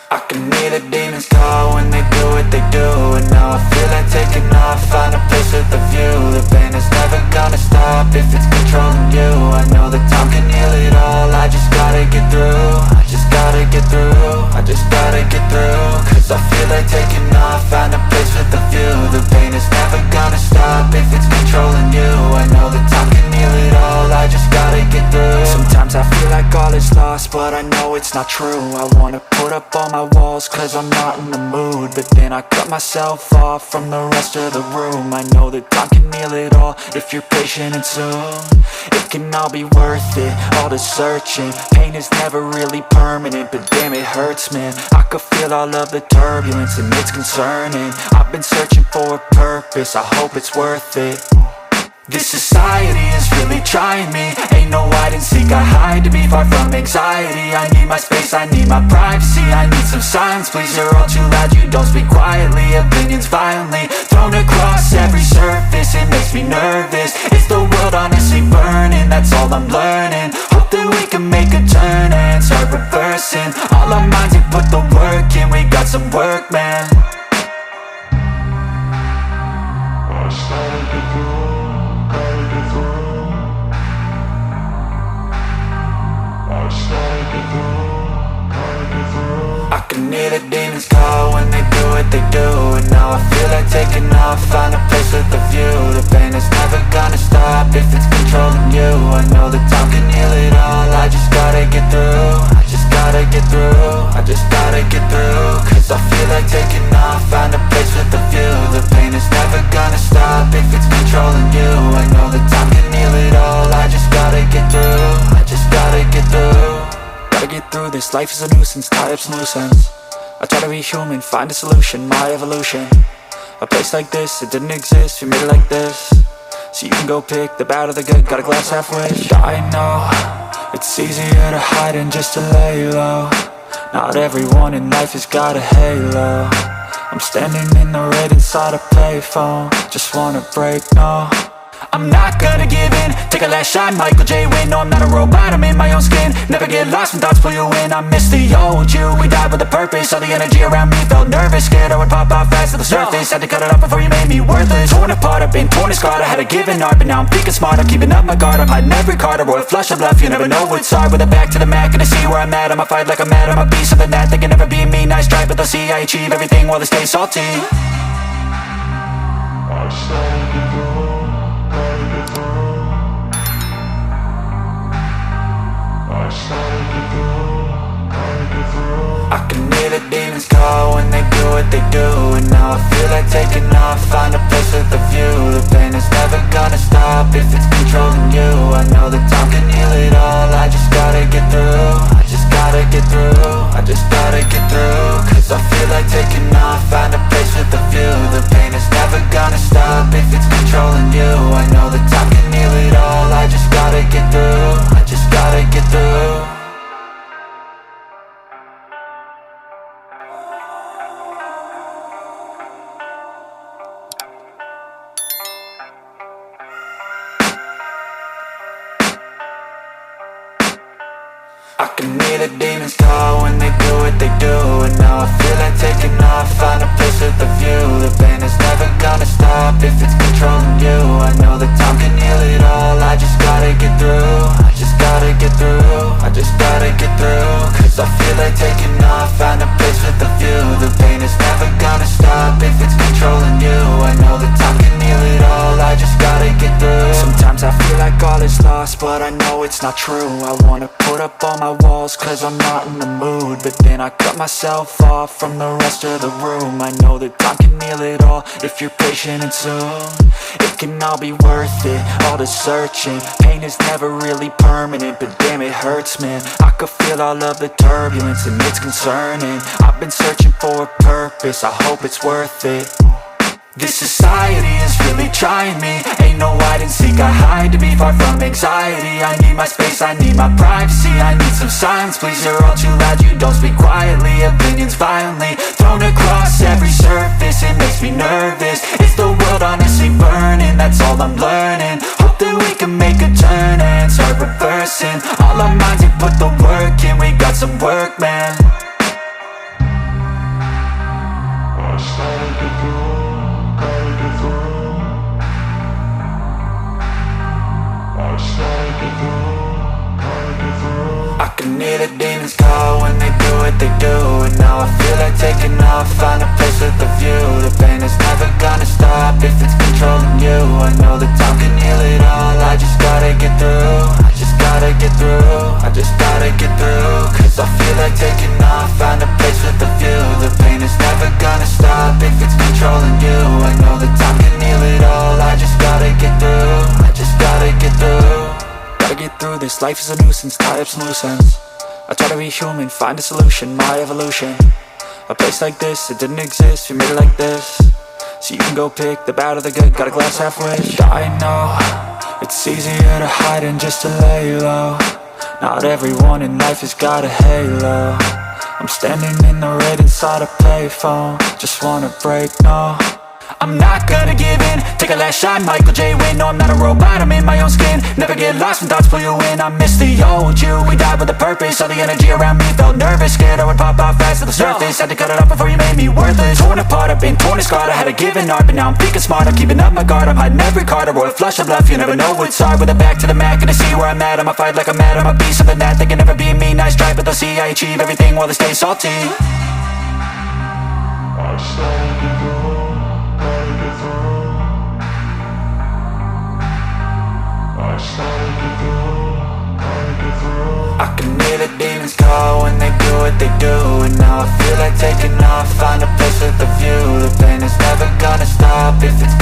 I can hear the demons call when they do what they do. And now I feel like taking off, find a place with a view. The pain is never gonna stop if it's controlling you. I know that time can heal it all, I just gotta get through. I just gotta get through, I just gotta get through. Cause I feel like taking off, find a place with a view. The pain is never gonna stop if it's controlling you. I know that time can heal it all, I just gotta get through. Sometimes I feel like all is lost, but I know it's not true. I wanna put up all my walls cause I'm not in the mood, but then I cut myself off from the rest of the room. I know that time can heal it all if you're patient, and soon it can all be worth it, all the searching. Pain is never really permanent, but damn it hurts, man. I could feel all of the turbulence and it's concerning. I've been searching for a purpose, I hope it's worth it. This society is really trying me. Ain't no hide and seek, I hide to be far from anxiety. I need my space, I need my privacy. I need some silence, please, you're all too loud. You don't speak quietly, opinions violently thrown across every surface. It makes me nervous, is the world honestly burning? That's all I'm learning. Hope that we can make a turn and start reversing all our minds and put the work in. We got some work, man. I started to grow. I can hear the demons call when they do what they do. And now I feel like taking off, find a place with a view. The pain is never gonna stop if it's controlling you. I know that time can heal it all, I just gotta get through. I just gotta get through, I just gotta get through. Cause I feel like taking off, find a place with a view. The pain is never gonna stop if it's controlling you. I know that time can heal it all, I just gotta get through. I just gotta get through. Gotta get through this, life is a nuisance, tie up some loose ends. I try to be human, find a solution, my evolution. A place like this, it didn't exist, we made it like this. So you can go pick the bad or the good, got a glass halfway. I know, it's easier to hide than just to lay low. Not everyone in life has got a halo. I'm standing in the red inside a payphone, just wanna break, no. I'm not gonna give in, take a last shot, Michael J. Win. No, I'm not a robot, I'm in my own skin. Never get lost when thoughts pull you in. I miss the old you, we died with a purpose. All the energy around me felt nervous, scared I would pop out fast to the surface. Had to cut it off before you made me worthless. Torn apart, I've been torn and scarred. I had a given art, but now I'm thinking smart. I'm keeping up my guard, I'm hiding every card. A royal flush of bluff, you never know what's hard. With a back to the mat, gonna see where I'm at. I'ma fight like I'm mad, I'ma be something that they can never be me. Nice try, but they'll see I achieve everything while they stay salty. I started to grow. I can hear the demons call when they do what they do. And now I feel like taking off, find a place with a view. The pain is never gonna stop if it's controlling you. I know that time can heal it all, I just gotta get through. I just gotta get through, I just gotta get through. Cause I feel like taking off, find a place with a view. The pain is never gonna stop if it's controlling you. I know that time can heal it all, I just gotta get through. I just gotta get through. I can hear the demons call when they do what they do. And now I feel like taking off, find a place with a view. The pain is never gonna stop if it's controlling you. I know that time can heal it all, I just gotta get through. I just gotta get through, I just gotta get through. Cause I feel like taking off, find a place with a view. The pain is never gonna stop if it's controlling you. I know that time can heal it all, I just gotta get through. Sometimes I feel like all is lost, but I know it's not true. I wanna put up all my walls cause I'm not in the mood, but then I cut myself off from the rest of the room. I know that time can heal it all if you're patient, and soon it can all be worth it, all the searching. Pain is never really permanent, but damn it hurts, man. I could feel all of the turbulence and it's concerning. I've been searching for a purpose, I hope it's worth it. This society is really trying me. Ain't no hide and seek, I hide to be far from anxiety. I need my space, I need my privacy. I need some silence, please, you're all too loud. You don't speak quietly, opinions violently thrown across every surface. It makes me nervous, is the world honestly burning? That's all I'm learning. Hope that we can make a turn and start reversing all our minds and put the work in. We got some work, man. taking off, find a place with a view. The pain is never gonna stop if it's controlling you. I know that time can heal it all, I just gotta get through. I just gotta get through. Gotta get through this, life is a nuisance, tie up some loose ends. I try to be human, find a solution, my evolution. A place like this, it didn't exist, we made it like this. So you can go pick the bad or the good, got a glass half wish. I know, it's easier to hide than just to lay low. Not everyone in life has got a halo. I'm standing in the red inside a payphone. Just wanna break, no, I'm not gonna give in. Take a last shot, Michael J. Win. No, I'm not a robot, I'm in my own skin. Never get lost when thoughts pull you in. I miss the old you, we died with a purpose. All the energy around me felt nervous, scared I would pop out fast to the surface. Had to cut it off before you made me worthless. Torn apart, I've been torn and scarred. I had a given art, but now I'm thinking smart. I'm keeping up my guard, I'm hiding every card. A royal flush of bluff, you never know what's hard. With a back to the mat, gonna see where I'm at. I'ma fight like I'm mad, I'ma be something that they can never be me. Nice try, but they'll see I achieve everything while they stay salty. I started to go, gotta get through. I started to go, gotta get through. I can hear the demons call when they do what they do. And now I feel like taking off, find a place with a view. The pain is never gonna stop if it's